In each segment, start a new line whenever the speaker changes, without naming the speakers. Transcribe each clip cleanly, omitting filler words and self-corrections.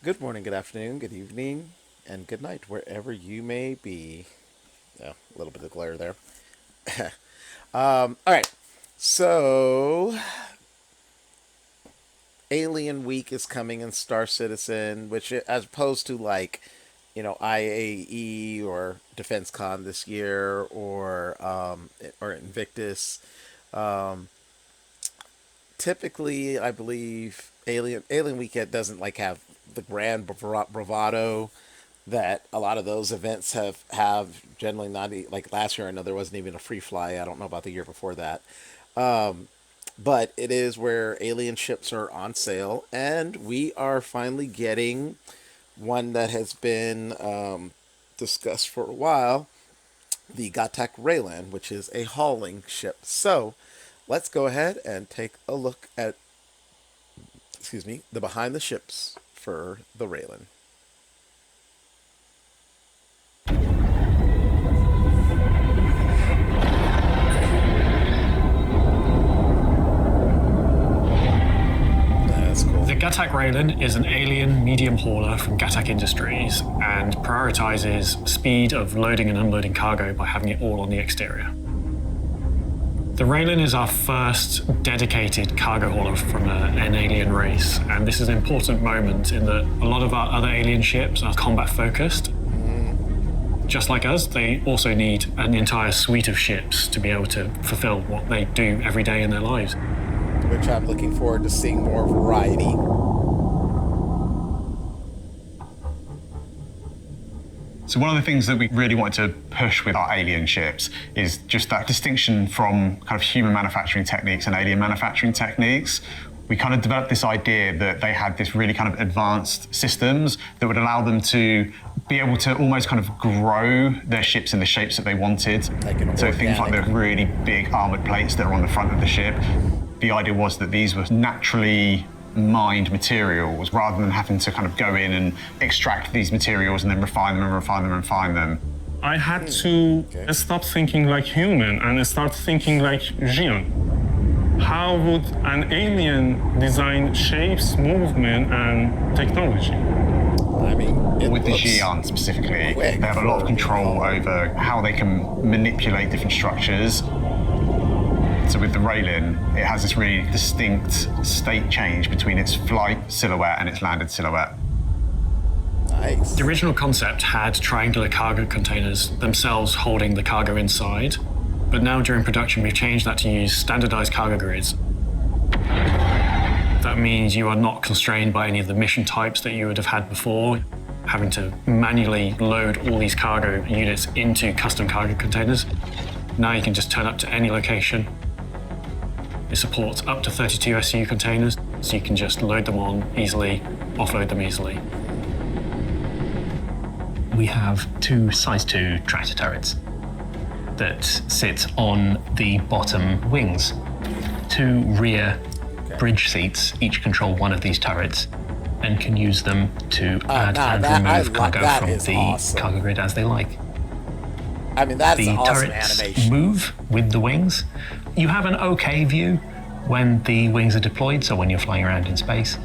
Good morning, good afternoon, good evening, and good night, wherever you may be. Oh, a little bit of glare there. All right. So, Alien Week is coming in Star Citizen, which, as opposed to IAE or Defense Con this year, or Invictus. Um, Typically, I believe Alien Weekend doesn't have the grand bravado that a lot of those events have generally not like last year. I know there wasn't even a free fly. I don't know about the year before that. But it is where alien ships are on sale, and we are finally getting one that has been discussed for a while, the Gatac Railen, which is a hauling ship. So let's go ahead and take a look at, the behind the ships for the Railen. That's cool.
The Gatac Railen is an alien medium hauler from Gatac Industries and prioritizes speed of loading and unloading cargo by having it all on the exterior. The Railen is our first dedicated cargo hauler from an alien race, and this is an important moment in that a lot of our other alien ships are combat focused. Just like us, they also need an entire suite of ships to be able to fulfill what they do every day in their lives.
Which I'm looking forward to seeing more variety.
So one of the things that we really wanted to push with our alien ships is just that distinction from kind of human manufacturing techniques and alien manufacturing techniques. We kind of developed this idea that they had this really kind of advanced systems that would allow them to be able to almost kind of grow their ships in the shapes that they wanted. So things like the really big armored plates that are on the front of the ship. The idea was that these were naturally mined materials rather than having to kind of go in and extract these materials and then refine them and refine them and refine them.
I had to stop thinking like human and start thinking like Xian. How would an alien design shapes, movement, and technology?
I mean,
with the Xian specifically, they have a lot of control over how they can manipulate different structures. So with the Railen, it has this really distinct state change between its flight silhouette and its landed silhouette.
Nice.
The original concept had triangular cargo containers themselves holding the cargo inside, but now during production we've changed that to use standardized cargo grids. That means you are not constrained by any of the mission types that you would have had before, having to manually load all these cargo units into custom cargo containers. Now you can just turn up to any location. It supports up to 32 SU containers, so you can just load them on easily, offload them easily.
We have two size 2 tractor turrets that sit on the bottom wings. Two rear bridge seats each control one of these turrets and can use them to add and remove cargo from the cargo grid as they like.
I mean, that's
the
an awesome
turrets
animation.
move with the wings. You have an okay view when the wings are deployed, so when you're flying around in space,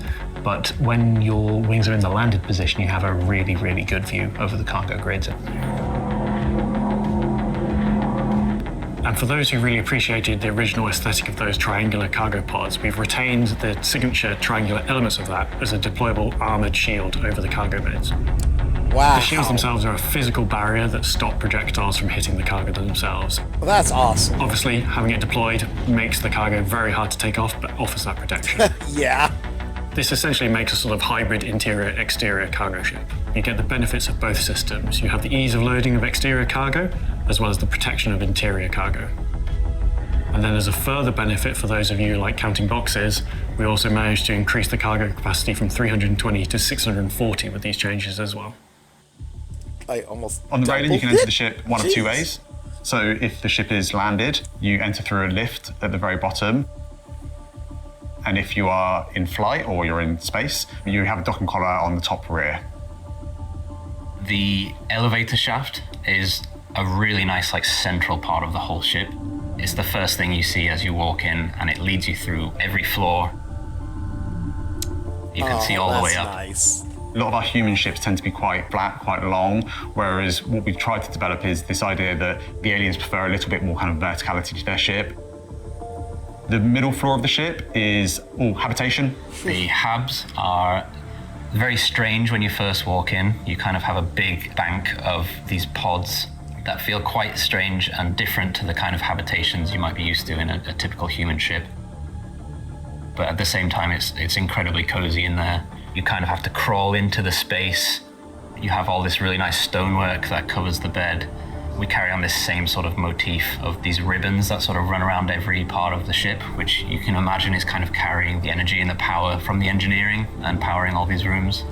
but when your wings are in the landed position, you have a really, really good view over the cargo grids.
And for those who really appreciated the original aesthetic of those triangular cargo pods, we've retained the signature triangular elements of that as a deployable armored shield over the cargo beds.
Wow.
The shields themselves are a physical barrier that stop projectiles from hitting the cargo themselves.
Well, that's awesome.
Obviously, having it deployed makes the cargo very hard to take off, but offers that protection.
Yeah.
This essentially makes a sort of hybrid interior-exterior cargo ship. You get the benefits of both systems. You have the ease of loading of exterior cargo, as well as the protection of interior cargo. And then as a further benefit for those of you like counting boxes, we also managed to increase the cargo capacity from 320 to 640 with these changes as well.
Almost
on the Railen, you can enter the ship one of two
Jeez.
ways. So if the ship is landed, you enter through a lift at the very bottom. And if you are in flight or you're in space, you have a docking collar on the top rear.
The elevator shaft is a really nice central part of the whole ship. It's the first thing you see as you walk in, and it leads you through every floor. You can see all the way up.
Nice.
A lot of our human ships tend to be quite flat, quite long, whereas what we've tried to develop is this idea that the aliens prefer a little bit more kind of verticality to their ship. The middle floor of the ship is all habitation.
The habs are very strange when you first walk in. You kind of have a big bank of these pods that feel quite strange and different to the kind of habitations you might be used to in a typical human ship. But at the same time, it's incredibly cozy in there. You kind of have to crawl into the space. You have all this really nice stonework that covers the bed. We carry on this same sort of motif of these ribbons that sort of run around every part of the ship, which you can imagine is kind of carrying the energy and the power from the engineering and powering all these rooms.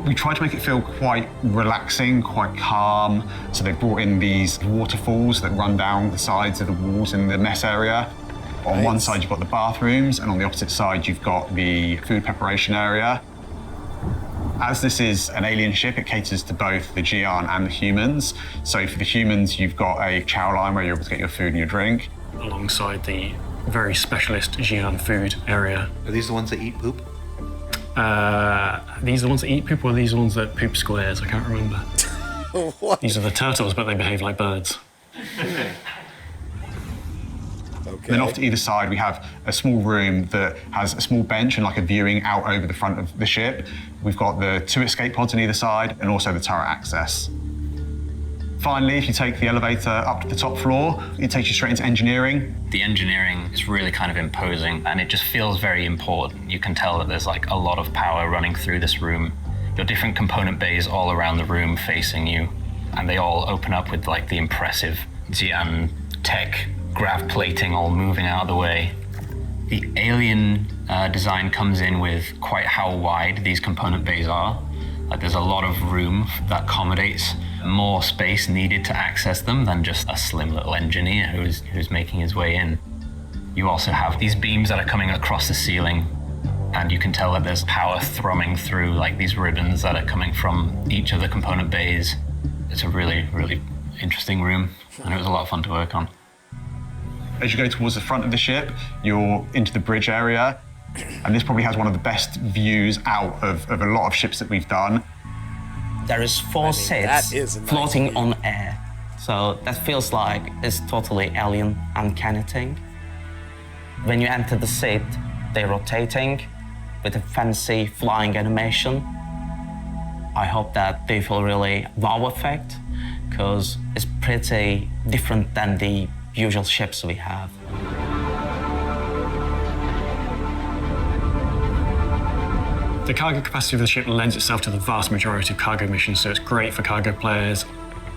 We try to make it feel quite relaxing, quite calm. So they brought in these waterfalls that run down the sides of the walls in the mess area. On one side, you've got the bathrooms, and on the opposite side, you've got the food preparation area. As this is an alien ship, it caters to both the Geon and the humans. So for the humans, you've got a chow line where you're able to get your food and your drink.
Alongside the very specialist Geon food area.
Are these the ones that eat poop?
These are the ones that eat poop, or are these the ones that poop squares? I can't remember.
What?
These are the turtles, but they behave like birds.
Okay.
Then off to either side, we have a small room that has a small bench and like a viewing out over the front of the ship. We've got the 2 escape pods on either side and also the turret access. Finally, if you take the elevator up to the top floor, it takes you straight into engineering.
The engineering is really kind of imposing, and it just feels very important. You can tell that there's like a lot of power running through this room. Your different component bays all around the room facing you, and they all open up with like the impressive Xi'an tech, grav plating all moving out of the way. The alien design comes in with quite how wide these component bays are. Like there's a lot of room that accommodates more space needed to access them than just a slim little engineer who's making his way in. You also have these beams that are coming across the ceiling, and you can tell that there's power thrumming through like these ribbons that are coming from each of the component bays. It's a really, really interesting room, and it was a lot of fun to work on.
As you go towards the front of the ship, you're into the bridge area, and this probably has one of the best views out of a lot of ships that we've done.
There is 4
that
seats
is a nice
floating
view.
on air, so that feels like it's totally alien uncanny thing. When you enter the seat, they're rotating with a fancy flying animation. I hope that they feel really wow effect, because it's pretty different than the usual ships we have.
The cargo capacity of the ship lends itself to the vast majority of cargo missions, so it's great for cargo players,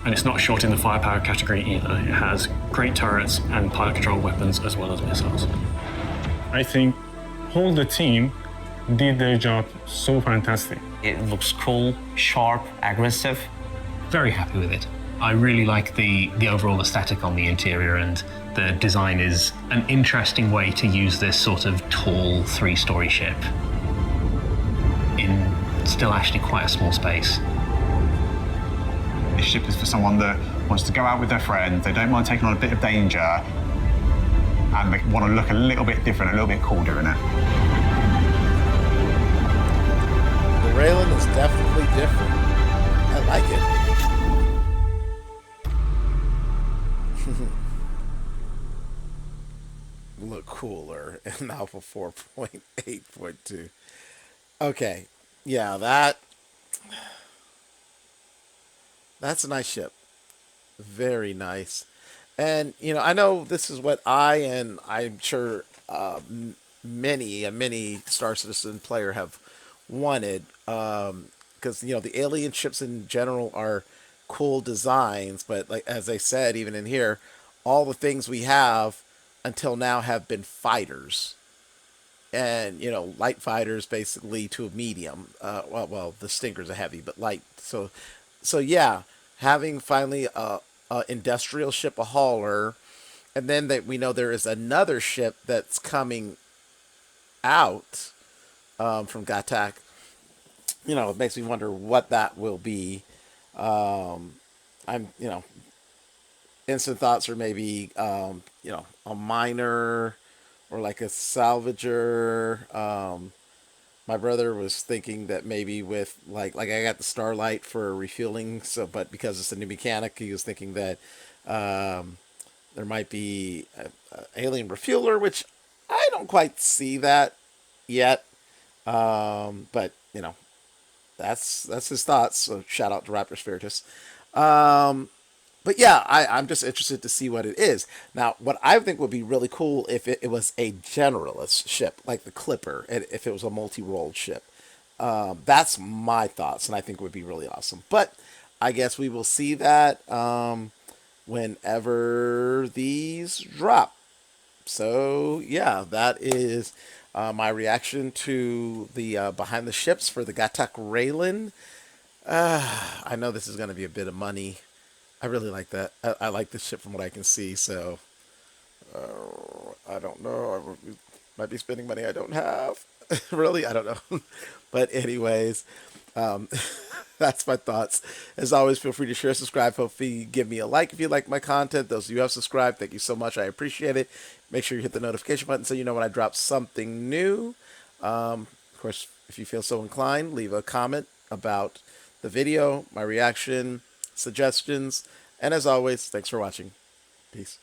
and it's not short in the firepower category either. It has great turrets and pilot-controlled weapons as well as missiles.
I think all the team did their job so fantastic.
It looks cool, sharp, aggressive.
Very happy with it. I really like the overall aesthetic on the interior, and the design is an interesting way to use this sort of tall 3-story ship in still actually quite a small space.
This ship is for someone that wants to go out with their friends, they don't mind taking on a bit of danger, and they want to look a little bit different, a little bit cool doing it.
The Railen is definitely different. I like it. Look cooler in Alpha 4.8.2. Okay, yeah, that's a nice ship. Very nice. And, you know, I know this is what and I'm sure many Star Citizen player have wanted. Because, you know, the alien ships in general are cool designs. But, like as I said, even in here, all the things we have until now have been fighters. And, you know, light fighters basically to a medium. Well, the Stinker's a heavy, but light. So yeah, having finally a industrial ship, a hauler, and then that we know there is another ship that's coming out from Gatac. You know, it makes me wonder what that will be. Instant thoughts are maybe, you know, a miner or like a salvager, My brother was thinking that maybe with like I got the Starlight for refueling, so but because it's a new mechanic, he was thinking that there might be a alien refueler, which I don't quite see that yet. But you know, that's his thoughts. So shout out to Raptor Spiritus. But yeah, I'm just interested to see what it is. Now, what I think would be really cool if it was a generalist ship, like the Clipper, and if it was a multi-rolled ship. That's my thoughts, and I think it would be really awesome. But I guess we will see that whenever these drop. So yeah, that is my reaction to the behind the ships for the Gatac Railen. I know this is going to be a bit of money. I really like that. I like this ship from what I can see. So I don't know. I might be spending money I don't have. Really, I don't know. But anyways, um, that's my thoughts. As always, feel free to share, subscribe. Hopefully, give me a like if you like my content. Those of you who have subscribed, thank you so much. I appreciate it. Make sure you hit the notification button so you know when I drop something new. Of course, if you feel so inclined, leave a comment about the video, my reaction, suggestions, and as always, thanks for watching. Peace.